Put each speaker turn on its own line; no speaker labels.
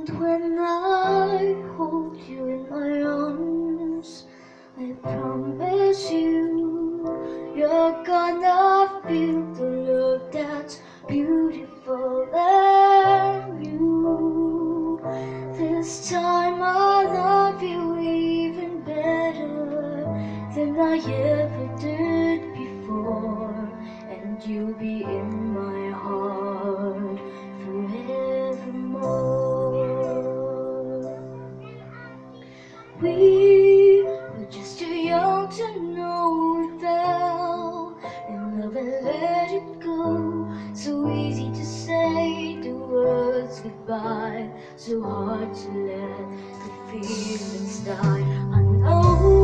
And when I hold you in my arms, I promise you're gonna feel the love that's beautiful and new. This time I'll love you even better than I ever did before, and you'll be in my heart forevermore. We were just too young to know we fell in love and let it go. So easy to say the words goodbye, so hard to let the feelings die. I know